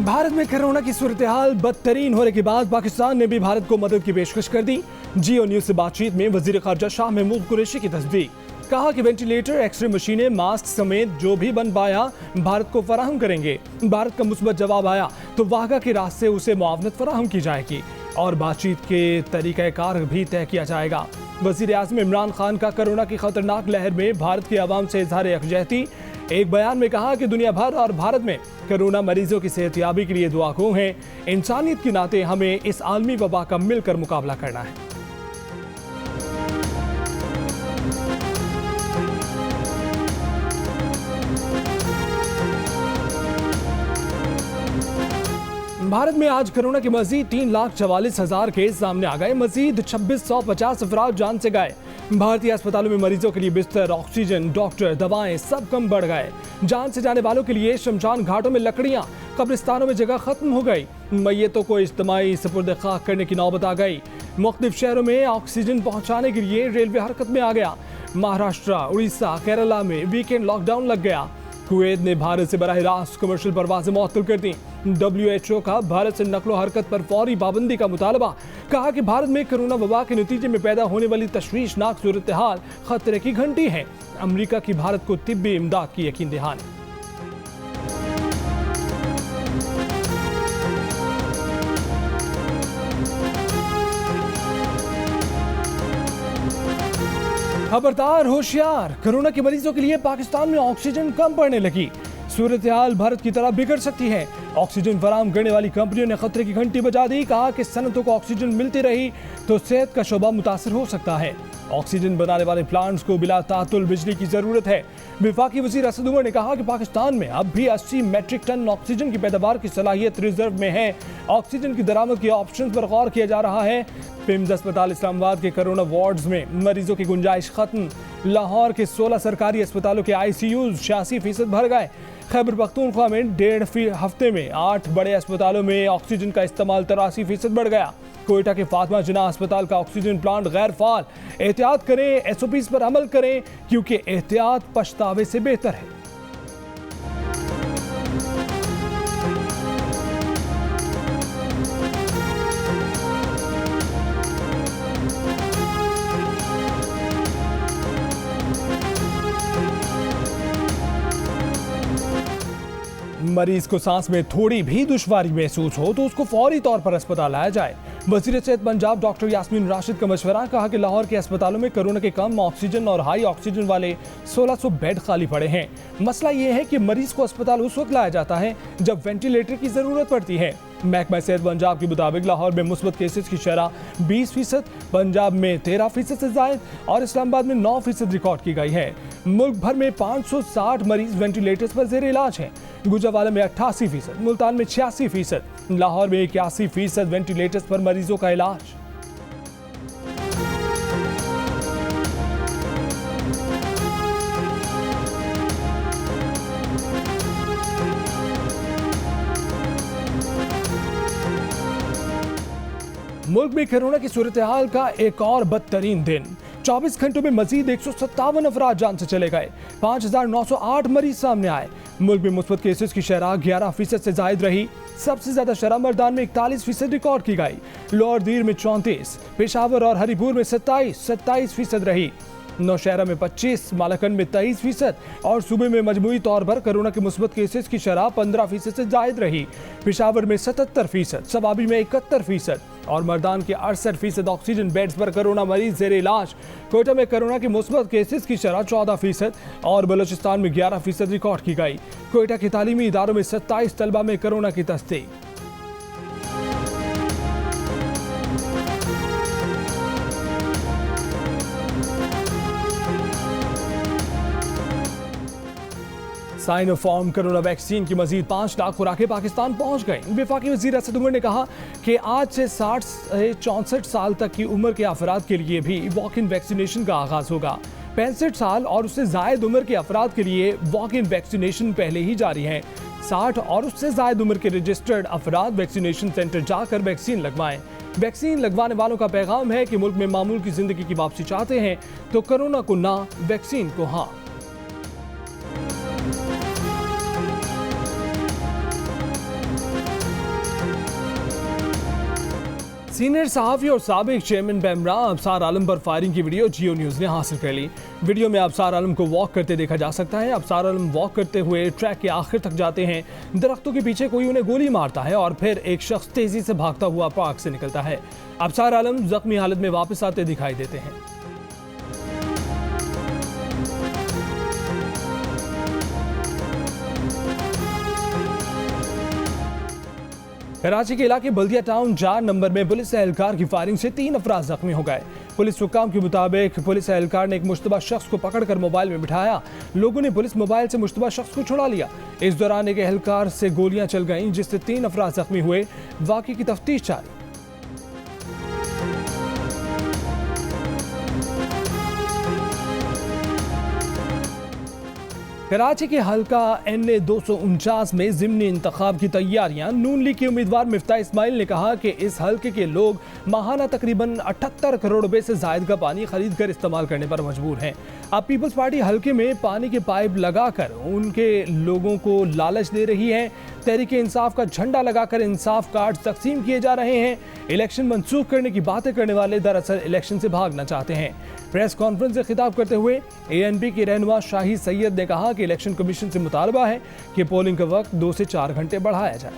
भारत में कोरोना की सूरत-ए-हाल बदतरीन होने के बाद पाकिस्तान ने भी भारत को मदद की पेशकश कर दी। जियो न्यूज से बातचीत में वजीर खारजा शाह महमूद कुरैशी की तस्दीक, कहा कि वेंटिलेटर, एक्सरे मशीनें, मास्क समेत जो भी बन पाया भारत को फराहम करेंगे। भारत का मुस्बत जवाब आया तो वाघा के रास्ते उसे मुआवनत फराहम की जाएगी और बातचीत के तरीक़ाकार भी तय किया जाएगा। वज़ीर आज़म इमरान खान का कोरोना की खतरनाक लहर में भारत की आवाम से इजहार यकजहती। एक बयान में कहा कि दुनिया भर और भारत में कोरोना मरीजों की सेहतयाबी के लिए दुआगो हैं। इंसानियत के नाते हमें इस आलमी वबा का मिलकर मुकाबला करना है। भारत में आज कोरोना के मजीद 3,44,000 केस सामने आ गए। मजीद 2650 अफराद जान से गए। भारतीय अस्पतालों में मरीजों के लिए बिस्तर, ऑक्सीजन, डॉक्टर, दवाएं सब कम बढ़ गए। जान से जाने वालों के लिए शमशान घाटों में लकड़ियां, कब्रिस्तानों में जगह खत्म हो गई। मैयतों को इज्तिमाई सुपुर्द खाक करने की नौबत आ गई। मुख्तलिफ शहरों में ऑक्सीजन पहुंचाने के लिए रेलवे हरकत में आ गया। महाराष्ट्र, उड़ीसा, केरला में वीकेंड लॉकडाउन लग गया। कुवैत ने भारत से बराह रास्त कमर्शियल परवाजें मुअत्तल कर दी। WHO का भारत से नकलो हरकत पर फौरी पाबंदी का मुतालबा। कहा कि भारत में कोरोना वबा के नतीजे में पैदा होने वाली तशवीशनाक सूरत हाल खतरे की घंटी है। अमेरिका की भारत को तिब्बी इमदाद की यकीन दहानी। खबरदार, होशियार, कोरोना के मरीजों के लिए पाकिस्तान में ऑक्सीजन कम पड़ने लगी। सूरत हाल भारत की तरह बिगड़ सकती है। ऑक्सीजन फराहम करने वाली कंपनियों ने खतरे की घंटी बजा दी। कहा कि सनतों को ऑक्सीजन मिलती रही तो सेहत का शोबा मुतासर हो सकता है। ऑक्सीजन बनाने वाले प्लांट्स को बिला तातुल बिजली की जरूरत है। वफाकी वजीर असद उमर ने कहा कि पाकिस्तान में अब भी 80 मैट्रिक टन ऑक्सीजन की पैदावार की सलाहियत रिजर्व में है। ऑक्सीजन की दरामद के ऑप्शन पर गौर किया जा रहा है। पिम्स अस्पताल इस्लामाबाद के कोरोना वार्ड्स में मरीजों की गुंजाइश खत्म। लाहौर के 16 सरकारी अस्पतालों के ICUs 86% भर गए। खैबर पख्तूनख्वा में 1.5 हफ्ते में 8 बड़े अस्पतालों में ऑक्सीजन का इस्तेमाल 83% बढ़ गया। कोयटा के फातिमा जिन्ना अस्पताल का ऑक्सीजन प्लांट गैर फाल। एहतियात करें, SOPs पर अमल करें, क्योंकि एहतियात पछतावे से बेहतर है। मरीज को सांस में थोड़ी भी दुश्वारी महसूस हो तो उसको फौरी तौर पर अस्पताल लाया जाए। वज़ीर सेहत पंजाब डॉक्टर यास्मीन राशिद का मशवरा। कहा कि लाहौर के अस्पतालों में कोरोना के कम ऑक्सीजन और हाई ऑक्सीजन वाले 1600 बेड खाली पड़े हैं। मसला ये है कि मरीज को अस्पताल उस वक्त लाया जाता है जब वेंटिलेटर की जरूरत पड़ती है। महकमा सेहत पंजाब के मुताबिक लाहौर में मुस्बत केसेस की शरह 20%, पंजाब में 13% से जायद और इस्लामाबाद में 9% रिकॉर्ड की गई है। मुल्क भर में 560 मरीज वेंटिलेटर्स पर जेर इलाज हैं। गुजरावाला में 88%, मुल्तान में 86%, लाहौर में 81% वेंटिलेटर्स पर मरीजों का इलाज। मुल्क में कोरोना की सूरत हाल का एक और बदतरीन दिन। 24 घंटों में मजीद 157 अफराद जान से चले गए। 5,908 मरीज सामने आए। मुल्क में मुस्बत केसेस की शरह 11% से जायद रही। सबसे ज्यादा शरह मर्दान में 41% रिकॉर्ड की गई। लोअर दीर में 34, पेशावर और हरीपुर में 27% रही। नौशहरा में 25, मालाकंड में 23% और सूबे में मजमूई तौर पर कोरोना के मुस्बत केसेस की शरह 15% से जायद रही। पेशावर में 77%, सवाबी में 71% और मर्दान के 68% ऑक्सीजन बेड्स पर कोरोना मरीज जेर इलाज। कोयटा में कोरोना के मुस्बत केसेस की शरह 14% और बलोचिस्तान में 11% रिकॉर्ड की गई। कोयटा के तालीमी इदारों में 27 तलबा में कोरोना की तस्दीक। साइनोफार्म कोरोना वैक्सीन की मजीद 5 लाख खुराकें पाकिस्तान पहुंच गई। वफाकी वजीर असद उमर ने कहा कि आज से 60 से 64 साल तक की उम्र के अफराद के लिए भी वॉक इन वैक्सीनेशन का आगाज होगा। 65 साल और उससे जायद उम्र के अफराद के लिए वॉक इन वैक्सीनेशन पहले ही जारी है। 60 और उससे जायद उम्र के रजिस्टर्ड अफराद वैक्सीनेशन सेंटर जाकर वैक्सीन लगवाएं। वैक्सीन लगवाने वालों का पैगाम है कि मुल्क में मामूल की जिंदगी की वापसी चाहते हैं तो कोरोना को ना, वैक्सीन को हाँ। सीनियर सहाफ़ी और साबिक चेयरमैन पैमरा अबसार आलम पर फायरिंग की वीडियो जियो न्यूज़ ने हासिल कर ली। वीडियो में अबसार आलम को वॉक करते देखा जा सकता है। अबसार आलम वॉक करते हुए ट्रैक के आखिर तक जाते हैं। दरख्तों के पीछे कोई उन्हें गोली मारता है और फिर एक शख्स तेजी से भागता हुआ पार्क से निकलता है। अबसार आलम जख्मी हालत में वापस आते दिखाई देते हैं। कराची के इलाके बल्दिया टाउन 4 नंबर में पुलिस एहलकार की फायरिंग से 3 अफराद जख्मी हो गए। पुलिस हुक्काम के मुताबिक पुलिस एहलकार ने एक मुश्तबा शख्स को पकड़कर मोबाइल में बिठाया। लोगों ने पुलिस मोबाइल से मुश्तबा शख्स को छुड़ा लिया। इस दौरान एक एहलकार से गोलियां चल गईं, जिससे 3 अफराद जख्मी हुए। वाक़े की तफ्तीश जारी। कराची के हल्का NA 249 में ज़िमनी इंतखाब की तैयारियां। नून लीग के उम्मीदवार मिफ्ता इस्माइल ने कहा कि इस हल्के के लोग माहाना तकरीबन 78 करोड़ रुपए से जायद का पानी खरीद कर इस्तेमाल करने पर मजबूर हैं। अब पीपल्स पार्टी हल्के में पानी के पाइप लगाकर उनके लोगों को लालच दे रही है। तहरीक इंसाफ का झंडा लगाकर इंसाफ कार्ड तकसीम किए जा रहे हैं। इलेक्शन मनसूख करने की बातें करने वाले दरअसल इलेक्शन से भागना चाहते हैं। प्रेस कॉन्फ्रेंस से खिताब करते हुए ANP के रहनुमा शाही सैयद ने कहा कि इलेक्शन कमीशन से मुतालबा है कि पोलिंग का वक्त 2 से 4 घंटे बढ़ाया जाए।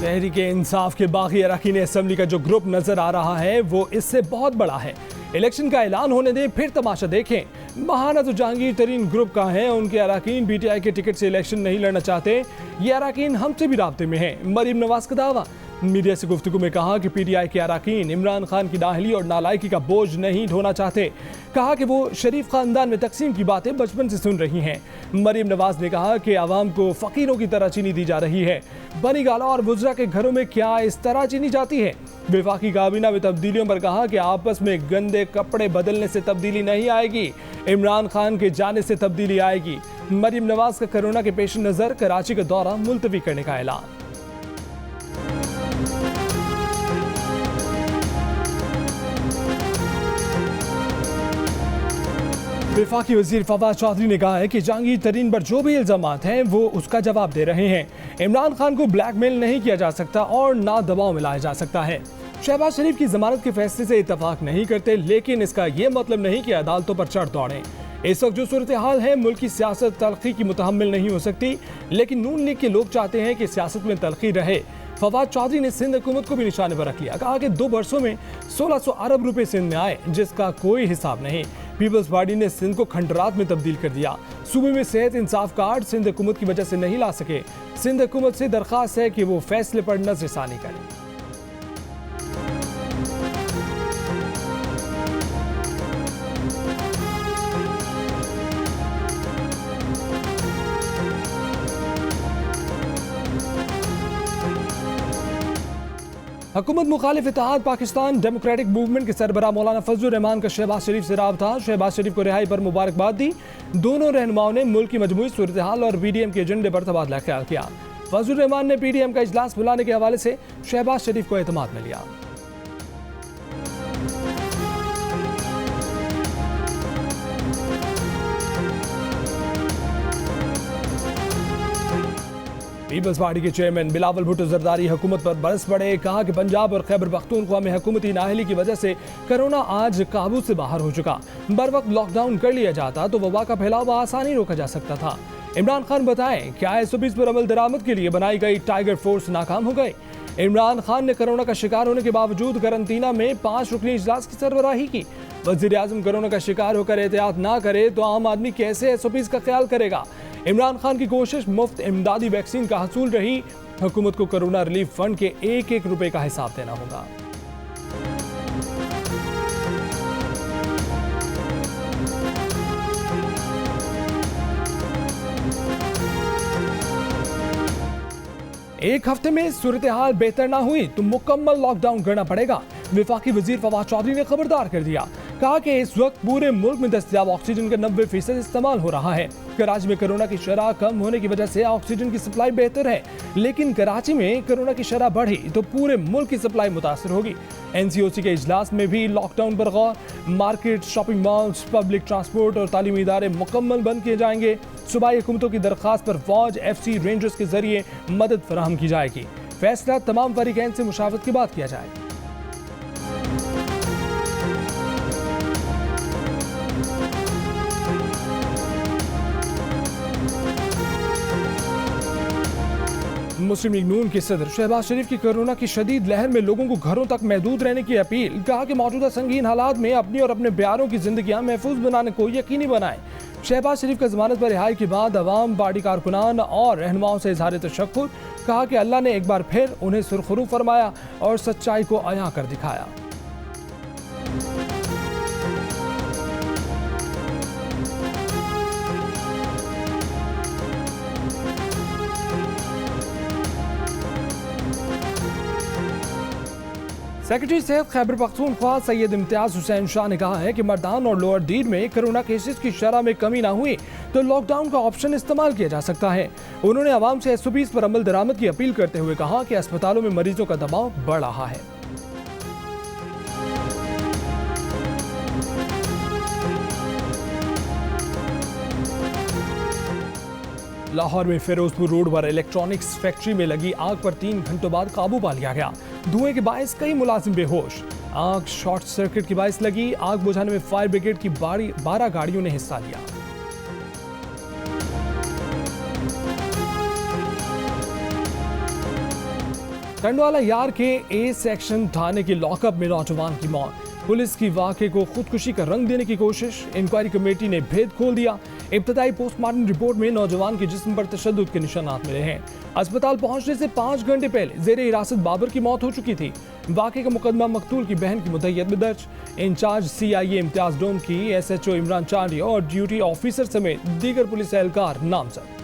तहरीक इंसाफ के बागी अरकान असेंबली का जो ग्रुप नजर आ रहा है वो इससे बहुत बड़ा है। इलेक्शन का ऐलान होने दें, फिर तमाशा देखें। महाना तो जहांगीर तरीन ग्रुप का है। उनके अरकान PTI के टिकट से इलेक्शन नहीं लड़ना चाहते। ये अरकान हमसे भी राब्ते में है। मरीम नवाज का दावा। मीडिया से गुफ्तगू में कहा कि PTI के अरकान इमरान खान की नाअहली और नालायकी का बोझ नहीं ढोना चाहते। कहा कि वो शरीफ खानदान में तकसीम की बातें बचपन से सुन रही हैं। मरीम नवाज ने कहा कि आवाम को फकीरों की तरह चीनी दी जा रही है। बनी गाला और वुज़रा के घरों में क्या इस तरह चीनी जाती है। वफाकी काबीना में तब्दीलियों पर कहा कि आपस में गंदे कपड़े बदलने से तब्दीली नहीं आएगी, इमरान खान के जाने से तब्दीली आएगी। मरीम नवाज का कोरोना के पेश नज़र कराची का दौरा मुलतवी करने का ऐलान। वफाकी वज़ीर फवाद चौधरी ने कहा है कि जहांगीर तरीन पर जो भी इल्ज़ामात हैं वो उसका जवाब दे रहे हैं। इमरान खान को ब्लैकमेल नहीं किया जा सकता और ना दबाव में लाया जा सकता है। शहबाज शरीफ की जमानत के फैसले से इत्तफाक नहीं करते, लेकिन इसका ये मतलब नहीं कि अदालतों पर चढ़ दौड़ें। इस वक्त जो सूरत हाल है, मुल्क की सियासत तलखी की मुतहम्मिल नहीं हो सकती, लेकिन नून लीग के लोग चाहते हैं कि सियासत में तलखी रहे। फवाद चौधरी ने सिंध हुकूमत को भी निशाने पर रख लिया। कहा कि 2 वर्षों में 1600 अरब रुपए सिंध में आए, जिसका कोई हिसाब नहीं। पीपल्स पार्टी ने सिंध को खंडरात में तब्दील कर दिया। सूबे में सेहत इंसाफ कार्ड सिंध हुकूमत की वजह से नहीं ला सके। सिंध हुकूमत से दरख्वास्त है कि वो फैसले पर नजरसानी करे। हुकूमत मुखालिफ इत्तेहाद पाकिस्तान डेमोक्रेटिक मूवमेंट के सरबराह मौलाना फजलुर रहमान का शहबाज शरीफ से राबता। शहबाज शरीफ को रिहाई पर मुबारकबाद दी। दोनों रहनुमाओं ने मुल्क की मजमूई सूरत हाल और PDM के एजेंडे पर तबादला ख्याल किया। फजलुर रहमान ने PDM का इजलास बुलाने के हवाले से शहबाज शरीफ को एतमाद में लिया। पीपल्स पार्टी के चेयरमैन बिलावल भुट्टो जरदारी हुकूमत पर बरस पड़े। कहा कि पंजाब और खैबर पख्तूनख्वा में हुकूमती नाअहली की वजह से कोरोना आज काबू से बाहर हो चुका। बर वक्त लॉकडाउन कर लिया जाता तो वबा का फैलाव आसानी रोका जा सकता था। इमरान खान बताएं क्या SOPs पर अमल दरामद के लिए बनाई गई टाइगर फोर्स नाकाम हो गई। इमरान खान ने कोरोना का शिकार होने के बावजूद करंतना में 5 रुकनी इजलास की सरबराही की। वज़ीर आज़म कोरोना का शिकार होकर एहतियात ना करे तो आम आदमी कैसे SOPs का ख्याल करेगा। इमरान खान की कोशिश मुफ्त इमदादी वैक्सीन का हसूल रही। हुकूमत को कोरोना रिलीफ फंड के 1-1 रुपए का हिसाब देना होगा। एक हफ्ते में सूरत हाल बेहतर ना हुई तो मुकम्मल लॉकडाउन करना पड़ेगा। वफाकी वजीर फवाद चौधरी ने खबरदार कर दिया। कहा कि इस वक्त पूरे मुल्क में दस्तयाब ऑक्सीजन का 90% इस्तेमाल हो रहा है। कराची में कोरोना की शरह कम होने की वजह से ऑक्सीजन की सप्लाई बेहतर है, लेकिन कराची में कोरोना की शरह बढ़ी तो पूरे मुल्क की सप्लाई मुतासर होगी। NCOC के इजलास में भी लॉकडाउन पर गौर। Market, shopping malls, public transport और तालीमी इदारे मुकम्मल बंद किए जाएंगे। सूबाई हुकूमतों की दरख्वास्त पर फौज FC रेंजर्स के जरिए मदद फराहम की जाएगी। फैसला तमाम फरीकैन से मुशावरत के बाद किया जाएगा। मुस्लिम लीग नून के सदर शहबाज शरीफ की कोरोना की शदीद लहर में लोगों को घरों तक महदूद रहने की अपील। कहा कि मौजूदा संगीन हालात में अपनी और अपने प्यारों की जिंदगियां महफूज बनाने को यकीनी बनाएं। शहबाज शरीफ का जमानत पर रिहाई के बाद अवाम, पार्टी कारकुनान और रहनुमाओं से इजहार तशक्कुर। कहा कि अल्लाह ने एक बार फिर उन्हें सुरखरू फरमाया और सच्चाई को अयां कर दिखाया। सेक्रेटरी सेहत खैबर पख्तूनख्वा सैयद इम्तियाज हुसैन शाह ने कहा है कि मर्दान और लोअर दीर में कोरोना केसेस की शरह में कमी ना हुई तो लॉकडाउन का ऑप्शन इस्तेमाल किया जा सकता है। उन्होंने आवाम से SOPs पर अमल दरामद की अपील करते हुए कहा कि अस्पतालों में मरीजों का दबाव बढ़ रहा है। लाहौर में फिरोजपुर रोड पर इलेक्ट्रॉनिक्स फैक्ट्री में लगी आग पर 3 घंटों बाद काबू पा लिया गया। धुएं के बायस कई मुलाजिम बेहोश। आग शॉर्ट सर्किट की बायस लगी। आग बुझाने में फायर ब्रिगेड की 12 गाड़ियों ने हिस्सा लिया। टंडवाला यार के A सेक्शन थाने के लॉकअप में नौजवान की मौत। पुलिस की वाकये को खुदकुशी का रंग देने की कोशिश। इंक्वायरी कमेटी ने भेद खोल दिया। इब्तदाई पोस्टमार्टम रिपोर्ट में नौजवान के जिस्म पर तशद्दुद के निशानात मिले हैं। अस्पताल पहुंचने से 5 घंटे पहले जेर हिरासत बाबर की मौत हो चुकी थी। वाकये का मुकदमा मकतूल की बहन की मुद्दइयत में दर्ज। इंचार्ज CIA इम्तियाज डोम की SHO इमरान चांडी और ड्यूटी ऑफिसर समेत दीगर पुलिस एहलकार नामजद।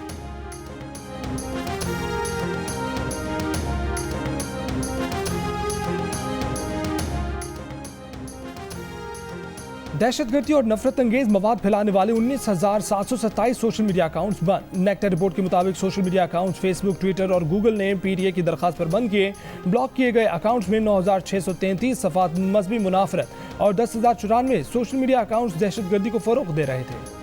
दहशतगर्दी और नफरत अंगेज मवाद फैलाने वाले 19,727 सोशल मीडिया अकाउंट्स बंद। नेक्टर रिपोर्ट के मुताबिक social media accounts Facebook, Twitter और गूगल ने PTA की दरखास्त पर बंद किए। ब्लॉक किए गए अकाउंट्स में 9,633 सफ़ात मजहबी मुनाफरत और 10,094 सोशल मीडिया अकाउंट्स दहशतगर्दी को फरोग दे रहे थे।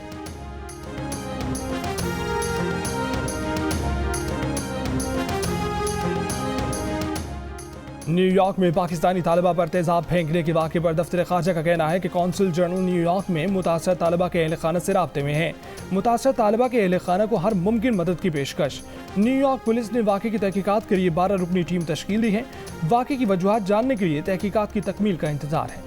न्यूयॉर्क में पाकिस्तानी तालिबा पर तेजाब फेंकने के वाक़े पर दफ्तर ख़ारजा का कहना है कि कौंसिल जनरल न्यूयॉर्क में मुतासर तालिबा के अहल खाना से राब्ते में है। मुतासर तालिबा के अहल खाना को हर मुमकिन मदद की पेशकश। न्यूयॉर्क पुलिस ने वाक़े की तहकीकात के लिए 12 रुकनी टीम तश्कील दी है। वाक़े की वजूहात जानने के लिए तहकीकात की तकमील का इंतजार है।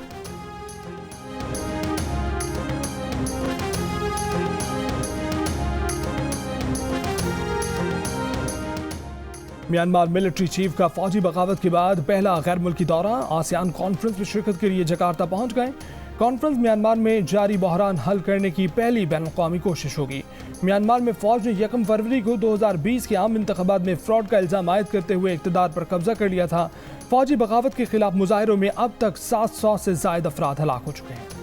म्यांमार मिलिट्री चीफ का फौजी बगावत के बाद पहला गैर मुल्की दौरा। आसियान कॉन्फ्रेंस में शिरकत के लिए जकार्ता पहुंच गए। कॉन्फ्रेंस म्यांमार में जारी बहरान हल करने की पहली बैनुल-अक़वामी कोशिश होगी। म्यांमार में फौज ने 1 फरवरी को 2020 के आम इंतखाबात में फ्रॉड का इल्जाम आयद करते हुए इक़्तिदार पर कब्जा कर लिया था। फौजी बगावत के खिलाफ मुजाहिरों में अब तक 700 से ज़ायद अफराद हलाक हो चुके हैं।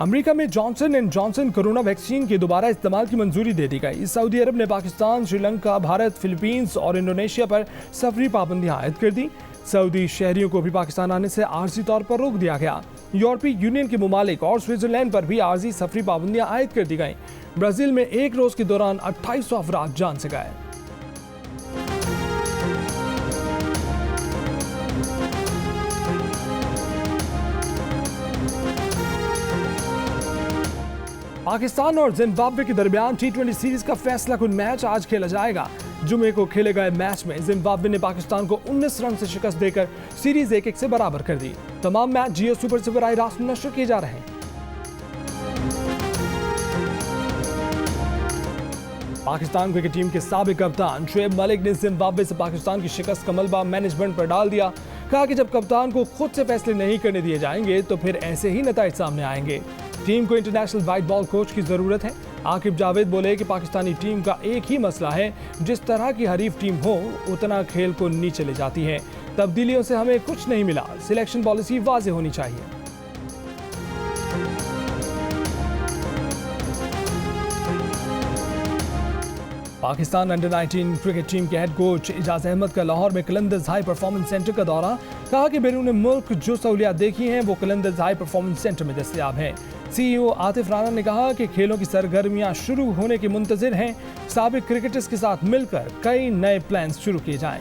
अमेरिका में Johnson and Johnson corona vaccine के दोबारा इस्तेमाल की मंजूरी दे दी गई। सऊदी अरब ने पाकिस्तान, श्रीलंका, भारत, फिलीपींस और इंडोनेशिया पर सफरी पाबंदियां आयद कर दी। सऊदी शहरियों को भी पाकिस्तान आने से आर्जी तौर पर रोक दिया गया। यूरोपीय यूनियन के मुमालिक और स्विट्जरलैंड पर भी आर्जी सफरी पाबंदियां आयद कर दी गई। ब्राजील में एक रोज के दौरान 2800 अफराद जान से गए। पाकिस्तान और जिम्बाब्वे के दरमियान T20 सीरीज का फैसला कुन मैच आज खेला जाएगा। जुमे को खेले गए मैच में जिम्बाब्वे ने पाकिस्तान को 19 रन से शिकस्त देकर सीरीज 1-1 से बराबर कर दी। तमाम मैच जियो सुपर से बराह रास्त नशर किए जा रहे हैं। पाकिस्तान क्रिकेट टीम के साबिक कप्तान शुएब मलिक ने जिम्बाब्वे से पाकिस्तान की शिकस्त का मलबा मैनेजमेंट पर डाल दिया। कहा कि जब कप्तान को खुद से फैसले नहीं करने दिए जाएंगे तो फिर ऐसे ही नतीजे सामने आएंगे। टीम को इंटरनेशनल वाइट बॉल कोच की जरूरत है। आकिब जावेद बोले कि पाकिस्तानी टीम का एक ही मसला है, जिस तरह की हरीफ टीम हो उतना खेल को नीचे ले जाती है। तब्दीलियों से हमें कुछ नहीं मिला। सिलेक्शन पॉलिसी वाज़ेह होनी चाहिए। पाकिस्तान अंडर 19 क्रिकेट टीम के हेड कोच इजाज अहमद का लाहौर में कलंदर्स हाई परफॉर्मेंस सेंटर का दौरा। कहा कि बैरून मुल्क जो सहूलियात देखी हैं वो कलंदर्स हाई परफॉर्मेंस सेंटर में दस्तयाब हैं। CEO आतिफ राना ने कहा कि खेलों की सरगर्मियां शुरू होने के मुंतजिर हैं। साबिक क्रिकेटर्स के साथ मिलकर कई नए प्लान्स शुरू किए जाएं।